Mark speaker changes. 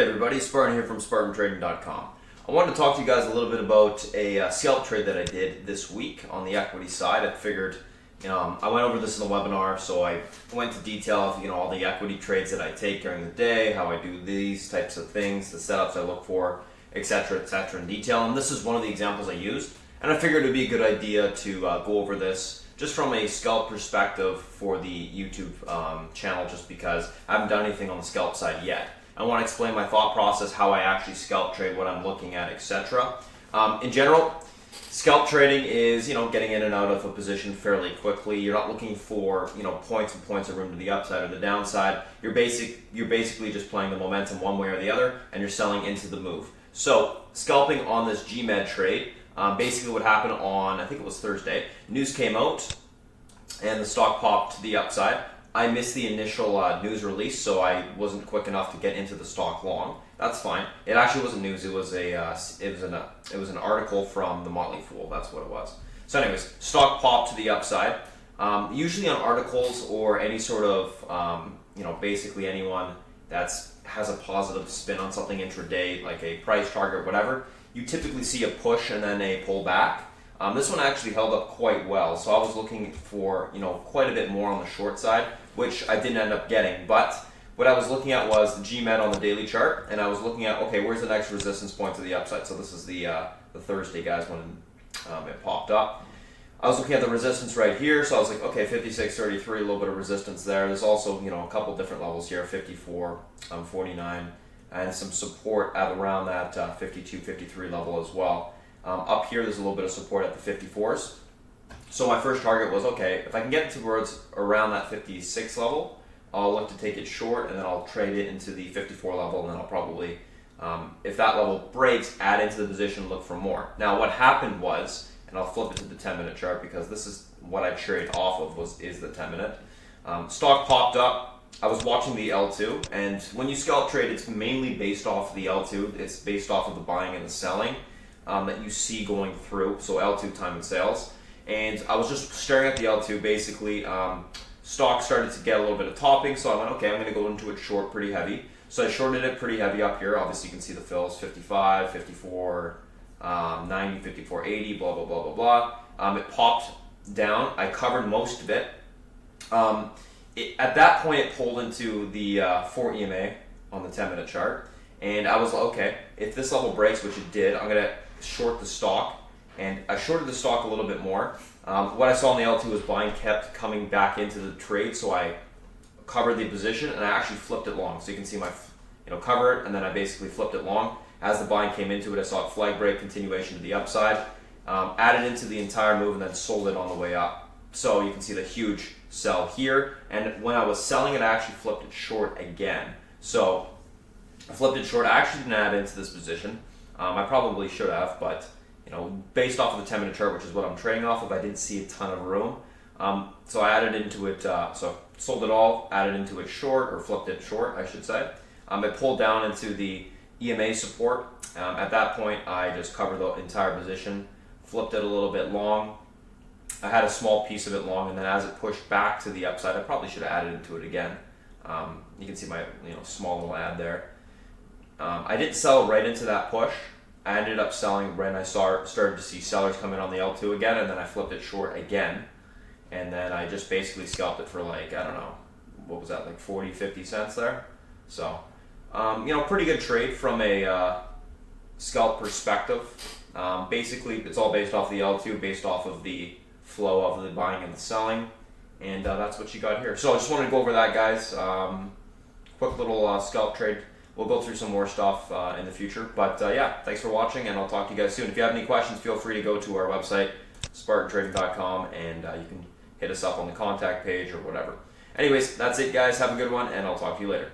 Speaker 1: Hey everybody, Spartan here from SpartanTrading.com. I wanted to talk to you guys a little bit about a scalp trade that I did this week on the equity side. I figured, I went over this in the webinar, so I went to detail of, all the equity trades that I take during the day, how I do these types of things, the setups I look for, etc., in detail. And this is one of the examples I used. And I figured it would be a good idea to go over this just from a scalp perspective for the YouTube channel, just because I haven't done anything on the scalp side yet. I want to explain my thought process, how I actually scalp trade, what I'm looking at, etc. In general, scalp trading is, getting in and out of a position fairly quickly. You're not looking for, points and points of room to the upside or the downside. You're basically just playing the momentum one way or the other, and you're selling into the move. So scalping on this GMED trade, basically what happened on, I think it was Thursday, news came out and the stock popped to the upside. I missed the initial news release, so I wasn't quick enough to get into the stock long. That's fine. It actually wasn't news. It was an article from the Motley Fool. That's what it was. So, anyways, stock popped to the upside. Usually on articles or any sort of basically anyone that has a positive spin on something intraday, like a price target, whatever, you typically see a push and then a pullback. This one actually held up quite well, so I was looking for quite a bit more on the short side, which I didn't end up getting. But what I was looking at was the GMED on the daily chart, and I was looking at, okay, where's the next resistance point to the upside? So this is the Thursday, guys, when it popped up. I was looking at the resistance right here, so I was like, okay, 56.33, a little bit of resistance there. There's also a couple different levels here, 54, 49, and some support at around that 52, 53 level as well. Up here, there's a little bit of support at the 54s. So my first target was, okay, if I can get towards around that 56 level, I'll look to take it short, and then I'll trade it into the 54 level, and then I'll probably, if that level breaks, add into the position and look for more. Now, what happened was, and I'll flip it to the 10-minute chart because this is what I trade off of is the 10-minute. Stock popped up. I was watching the L2, and when you scalp trade, it's mainly based off of the L2. It's based off of the buying and the selling that you see going through, so L2 time and sales. And I was just staring at the L2, basically. Stock started to get a little bit of topping, so I went, okay, I'm going to go into it short pretty heavy. So I shorted it pretty heavy up here. Obviously, you can see the fills, 55, 54, 90, 54, 80, blah, blah, blah, blah, blah. It popped down. I covered most of it. At that point, it pulled into the 4 EMA on the 10-minute chart. And I was like, okay, if this level breaks, which it did, I'm going to short the stock. And I shorted the stock a little bit more. What I saw in the L2 was buying kept coming back into the trade, so I covered the position and I actually flipped it long. So you can see my, cover it, and then I basically flipped it long. As the buying came into it, I saw it flag break, continuation to the upside, added into the entire move, and then sold it on the way up. So you can see the huge sell here. And when I was selling it, I actually flipped it short again. So I flipped it short. I actually didn't add into this position. I probably should have, but based off of the 10-minute chart, which is what I'm trading off of, I didn't see a ton of room. So I added into it, so sold it all, added into it short, or flipped it short, I should say. It pulled down into the EMA support. At that point, I just covered the entire position, flipped it a little bit long. I had a small piece of it long, and then as it pushed back to the upside, I probably should have added into it again. You can see my small little ad there. I didn't sell right into that push. I ended up selling when I started to see sellers come in on the L2 again, and then I flipped it short again. And then I just basically scalped it for like, I don't know, what was that, like 40, 50 cents there? So, pretty good trade from a scalp perspective. Basically, it's all based off the L2, based off of the flow of the buying and the selling. And that's what you got here. So I just wanted to go over that, guys. Quick little scalp trade. We'll go through some more stuff in the future. But yeah, thanks for watching, and I'll talk to you guys soon. If you have any questions, feel free to go to our website, SpartanTrading.com, and you can hit us up on the contact page or whatever. Anyways, that's it, guys. Have a good one, and I'll talk to you later.